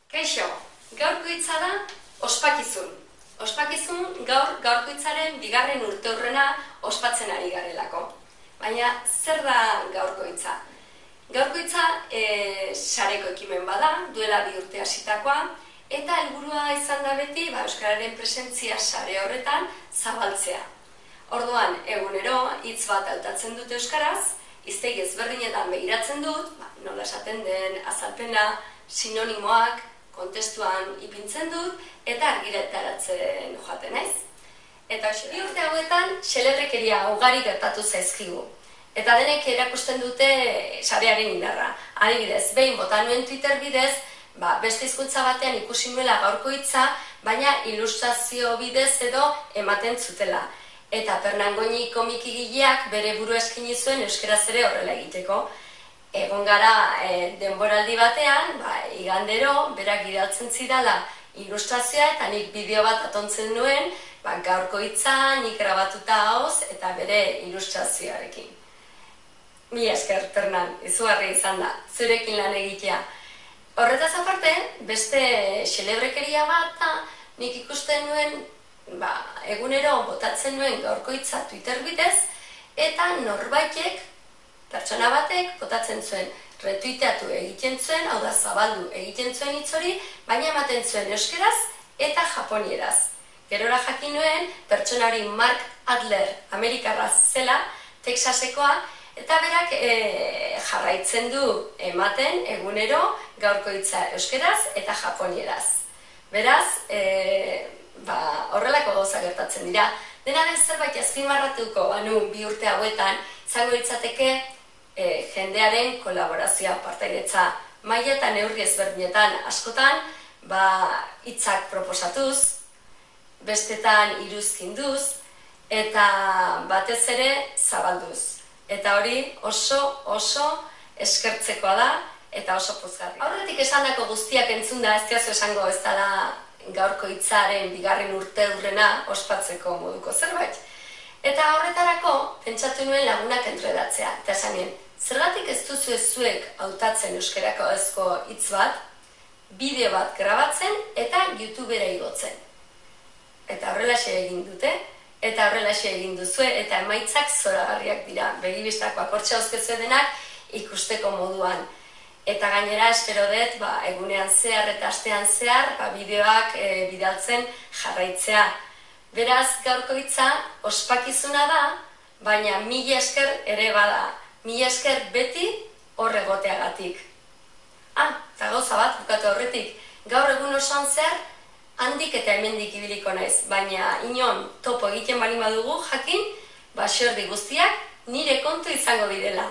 Kaixo, gaurko hitza da ospakizun. Ospakizun gaurko hitzaren bigarren urteurrena ospatzen ari garelako. Baina zer da gaurko hitza? Gaurko hitza sareko ekimen bada, duela 2 urte hasitakoa, eta helburua izan da beti euskararen presentzia sare horretan zabaltzea. Orduan, egunero hitz bat hautatzen dut euskaraz, hiztegi ezberdinetan begiratzen dut, nola esaten den azalpena, sinonimoak, kontestuan ipintzen dut, eta argiretaratzen joaten naiz. Eta 2 urte hauetan, xelebrekeria ugari gertatu zaizkigu. Eta denek erakusten dute sarearen indarra. Adibidez, behin bota nuen Twitter bidez, beste hizkuntza batean ikusi nuela gaurko hitza, baina ilustrazio bidez edo ematen zutela. Eta Pernangoni komikigileak bere burua eskaini zuen euskaraz ere horrela egiteko. Egon gara denboraldi batean, igandero, berak bidaltzen zidala ilustrazioa eta nik bideo bat atontzen nuen, gaurko hitza, nik grabatuta ahoz eta bere ilustrazioarekin. Mila esker, Pernan, izugarri izan da, zurekin lan egitea. Horretaz aparte, beste xelebrekeria bat, nik ikusten nuen, egunero botatzen nuen gaurko hitza Twitter bidez, eta norbaitek, pertsona batek, botatzen zuen, retuiteatu egiten zuen, hau da zabaldu egiten zuen hitz hori, baina ematen zuen euskeraz eta japonieraz. Gerora jakin nuen, pertsona hori Mark Adler Amerikarra zela, Texasekoa, eta berak jarraitzen du ematen egunero gaurko hitza euskeraz eta japonieraz. Beraz, horrelako gauza gertatzen dira. Dena den zerbait azpimarratuko banu 2 urte hauetan, izango litzateke jendearen kolaborazioa, partaidetza maila eta neurri ezberdinetan askotan, hitzak proposatuz, bestetan iruzkinduz, eta batez ere zabalduz. Eta hori oso eskertzekoa da eta oso pozgarria. Aurretik esandako guztiak entzunda ez diazu esango ez dela gaurko hitzaren bigarren urteurrena ospatzeko moduko zerbait. Eta horretarako pentsatu nuen lagunak entredatzea. Eta esanien, zergatik ez duzu zuek hautatzen euskerako ezko hitz bat, bideo bat grabatzen eta YouTubera igotzen. Eta horrelaxe egin dute, eta horrelaxe egin duzue, eta emaitzak zoragarriak dira. Begibistakoak hortxe hauzkezue denak ikusteko moduan. Eta gainera espero dut, egunean zehar eta astean zehar, bideoak bidaltzen jarraitzea. Beraz, gaurko hitza ospakizuna da, baina 1000 esker ere bada. 1000 esker beti hor egoteagatik. Eta gauza bat, bukatu horretik, gaur egun osoan zehar, handik eta hemendik ibiliko naiz, baina inon topo egiten bali badugu jakin, xerdi guztiak nire kontu izango direla.